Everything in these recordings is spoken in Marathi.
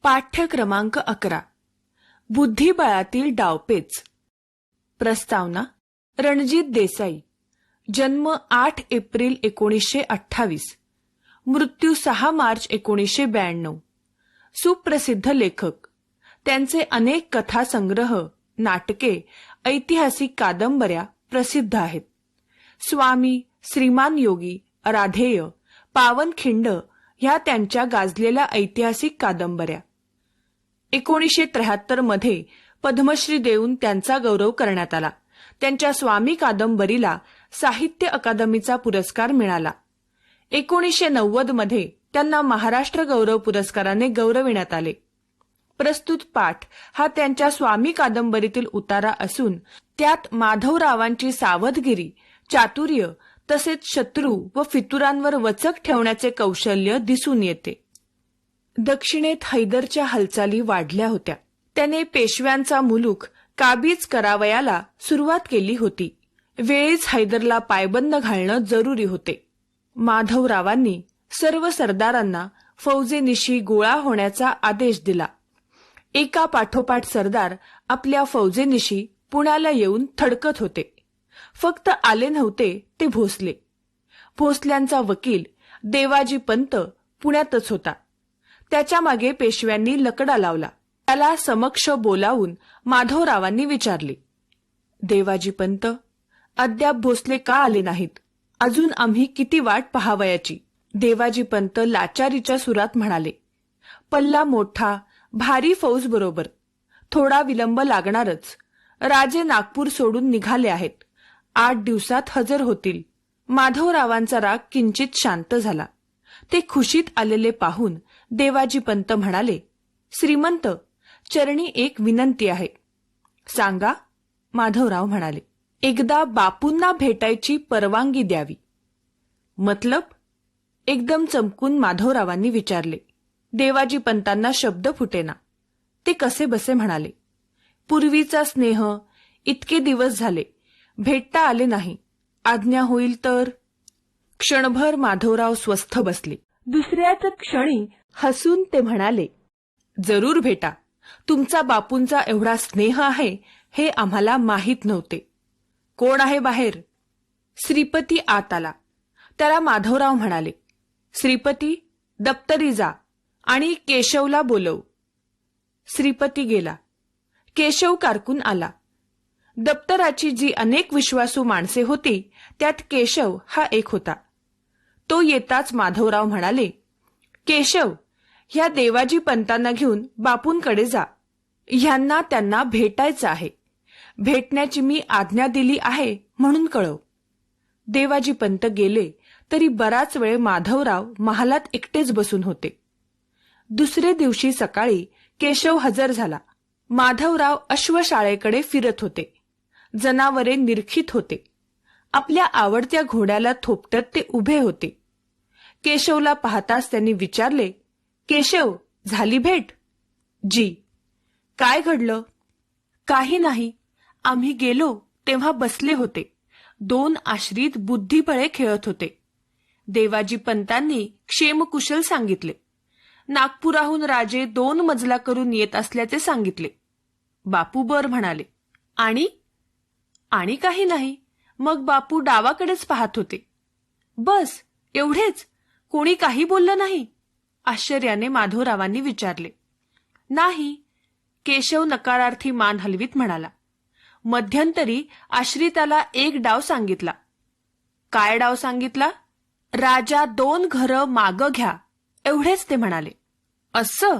पाठ्य क्रमांक 11 बुद्धिबळातील डावपेच. प्रस्तावना. रणजित देसाई. जन्म 8 एप्रिल 1928. मृत्यू 6 मार्च 1992. सुप्रसिद्ध लेखक. त्यांचे अनेक कथासंग्रह, नाटके, ऐतिहासिक कादंबऱ्या प्रसिद्ध आहेत. स्वामी, श्रीमान योगी, राधेय, पावनखिंड ह्या त्यांच्या गाजलेल्या ऐतिहासिक कादंबऱ्या. 1973 मध्ये पद्मश्री देऊन त्यांचा गौरव करण्यात आला. त्यांच्या स्वामी कादंबरीला साहित्य अकादमीचा पुरस्कार मिळाला. 1990 मध्ये त्यांना महाराष्ट्र गौरव पुरस्काराने गौरविण्यात आले. प्रस्तुत पाठ हा त्यांच्या स्वामी कादंबरीतील उतारा असून त्यात माधवरावांची सावधगिरी, चातुर्य तसेच शत्रू व फितुरांवर वचक ठेवण्याचे कौशल्य दिसून येते. दक्षिणेत हैदरच्या हालचाली वाढल्या होत्या. त्याने पेशव्यांचा मुलूक काबीज करावयाला सुरुवात केली होती. वेळीच हैदरला पायबंद घालणं जरुरी होते. माधवरावांनी सर्व सरदारांना फौजेनिशी गोळा होण्याचा आदेश दिला. एका पाठोपाठ सरदार आपल्या फौजेनिशी पुण्याला येऊन थडकत होते. फक्त आले नव्हते ते भोसले. भोसल्यांचा वकील देवाजी पंत पुण्यातच होता. त्याच्या मागे पेशव्यांनी लकडा लावला. त्याला समक्ष बोलावून माधवरावांनी विचारले, देवाजी पंत, अद्याप भोसले का आले नाहीत? अजून आम्ही किती वाट पहावयाची? देवाजी पंत लाचारीच्या सुरात म्हणाले, पल्ला मोठा, भारी फौज बरोबर. थोडा विलंब लागणारच. राजे नागपूर सोडून निघाले आहेत. 8 दिवसात हजर होतील. माधवरावांचा राग किंचित शांत झाला. ते खुशीत आलेले पाहून देवाजी पंत म्हणाले, श्रीमंत, चरणी एक विनंती आहे. सांगा. माधवराव म्हणाले, एकदा बापूंना भेटायची परवानगी द्यावी. मतलब? एकदम चमकून माधवरावांनी विचारले. देवाजी पंतांना शब्द फुटेना. ते कसे बसे म्हणाले, पूर्वीचा स्नेह, इतके दिवस झाले, भेटता आले नाही. आज्ञा होईल तर. क्षणभर माधवराव स्वस्थ बसले. दुसऱ्याच क्षणी हसून ते म्हणाले, जरूर भेटा. तुमचा बापूंचा एवढा स्नेह आहे हे आम्हाला माहीत नव्हते. कोण आहे बाहेर? श्रीपती आत आला. त्याला माधवराव म्हणाले, श्रीपती, दप्तरी जा आणि केशवला बोलव. श्रीपती गेला. केशव कारकून आला. दप्तराची जी अनेक विश्वासू माणसे होती त्यात केशव हा एक होता. तो येताच माधवराव म्हणाले, केशव, ह्या देवाजी पंतांना घेऊन बापूंकडे जा. ह्यांना त्यांना भेटायचं आहे. भेटण्याची मी आज्ञा दिली आहे म्हणून कळव. देवाजी पंत गेले तरी बराच वेळ माधवराव महालात एकटेच बसून होते. दुसरे दिवशी सकाळी केशव हजर झाला. माधवराव अश्वशाळेकडे फिरत होते. जनावरे निरखित होते. आपल्या आवडत्या घोड्याला थोपटत ते उभे होते. केशवला पाहताच त्यांनी विचारले, केशव, झाली भेट? जी. काय घडलं? काही नाही. आम्ही गेलो तेव्हा बसले होते. 2 आश्रित बुद्धिबळे खेळत होते. देवाजी पंतांनी क्षेमकुशल सांगितले. नागपुराहून राजे 2 मजला करून येत असल्याचे सांगितले. बापू बर म्हणाले. आणि काही नाही. मग बापू डावाकडेच पाहत होते. बस एवढेच? कोणी काही बोललं नाही? आश्चर्याने माधवरावांनी विचारले. नाही. केशव नकारार्थी मान हलवीत म्हणाला. मध्यंतरी आश्रिताला एक डाव सांगितला. काय डाव सांगितला? राजा 2 घरं मागं घ्या, एवढेच ते म्हणाले. असं?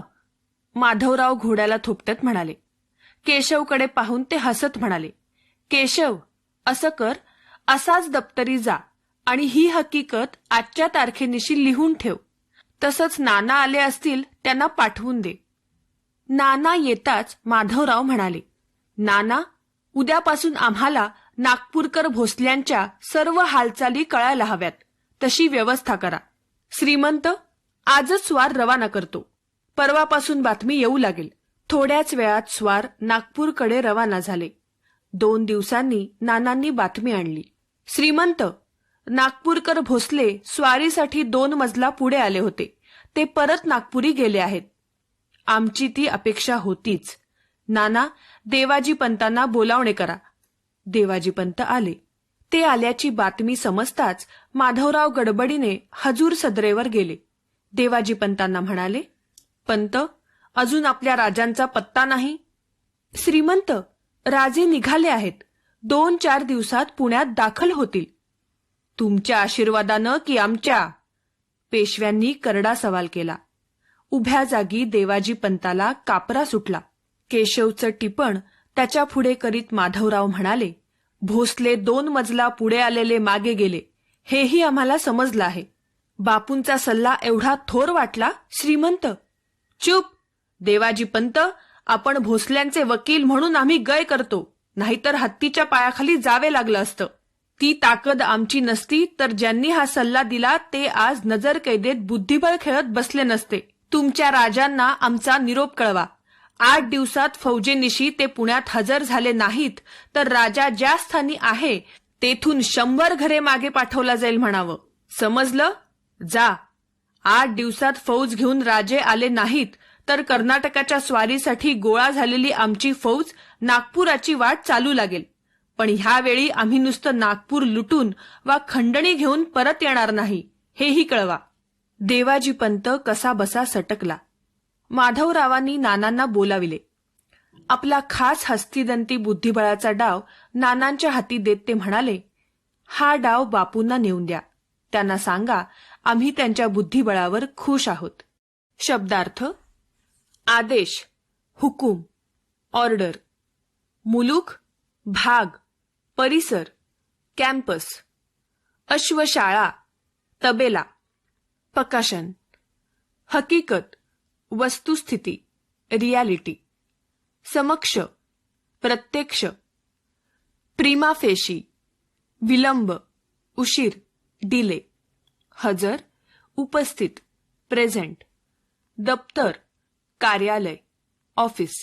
माधवराव घोड्याला थोपटत म्हणाले. केशवकडे पाहून ते हसत म्हणाले, केशव, असं कर, असाच दप्तरी जा आणि ही हकीकत आजच्या तारखेनिशी लिहून ठेव. तसंच नाना आले असतील त्यांना पाठवून दे. नाना येताच माधवराव म्हणाले, नाना, उद्यापासून आम्हाला नागपूरकर भोसल्यांच्या सर्व हालचाली कळायला हव्यात. तशी व्यवस्था करा. श्रीमंत, आजच स्वार रवाना करतो. परवापासून बातमी येऊ लागेल. थोड्याच वेळात स्वार नागपूरकडे रवाना झाले. 2 दिवसांनी नानांनी बातमी आणली. श्रीमंत, नागपूरकर भोसले स्वारीसाठी 2 मजला पुढे आले होते. ते परत नागपुरी गेले आहेत. आमची ती अपेक्षा होतीच. नाना, देवाजी पंतांना बोलावणे करा. देवाजी पंत आले. ते आल्याची बातमी समजताच माधवराव गडबडीने हजूर सदरेवर गेले. देवाजी पंतांना म्हणाले, पंत, अजून आपल्या राजांचा पत्ता नाही. श्रीमंत, राजे निघाले आहेत. 2-4 दिवसात पुण्यात दाखल होतील. तुमच्या आशीर्वादानं की आमच्या? पेशव्यांनी करडा सवाल केला. उभ्या जागी देवाजी पंताला कापरा सुटला. केशवचं टिपण त्याच्या पुढे करीत माधवराव म्हणाले, भोसले 2 मजला पुढे आलेले मागे गेले, हेही आम्हाला समजलं आहे. बापूंचा सल्ला एवढा थोर वाटला श्रीमंत? चूप! देवाजी पंत, आपण भोसल्यांचे वकील म्हणून आम्ही गय करतो, नाहीतर हत्तीच्या पायाखाली जावे लागलं असतं. ती ताकद आमची नसती तर ज्यांनी हा सल्ला दिला ते आज नजरकैदेत बुद्धिबळ खेळत बसले नसते. तुमच्या राजांना आमचा निरोप कळवा. 8 दिवसात फौजेनिशी ते पुण्यात हजर झाले नाहीत तर राजा ज्या स्थानी आहे तेथून 100 घरे मागे पाठवला जाईल म्हणावं. समजलं? जा. 8 दिवसात फौज घेऊन राजे आले नाहीत तर कर्नाटकाच्या स्वारीसाठी गोळा झालेली आमची फौज नागपुराची वाट चालू लागेल. पण ह्यावेळी आम्ही नुसतं नागपूर लुटून वा खंडणी घेऊन परत येणार नाही, हेही कळवा. देवाजी पंत कसा बसा सटकला. माधवरावांनी नानांना बोलाविले. आपला खास हस्तिदंती बुद्धिबळाचा डाव नानांच्या हाती देत ते म्हणाले, हा डाव बापूंना नेऊन द्या. त्यांना सांगा आम्ही त्यांच्या बुद्धिबळावर खुश आहोत. शब्दार्थ: आदेश, हुकूम, ऑर्डर. मुलूक, भाग, परिसर, कॅम्पस. अश्वशाळा, तबेला. प्रकाशन: हकीकत, वस्तुस्थिती, रियालिटी. समक्ष, प्रत्यक्ष. प्रिमा फेशी, विलंब, उशीर, डिले. हजर, उपस्थित, प्रेझेंट. दप्तर, कार्यालय, ऑफिस.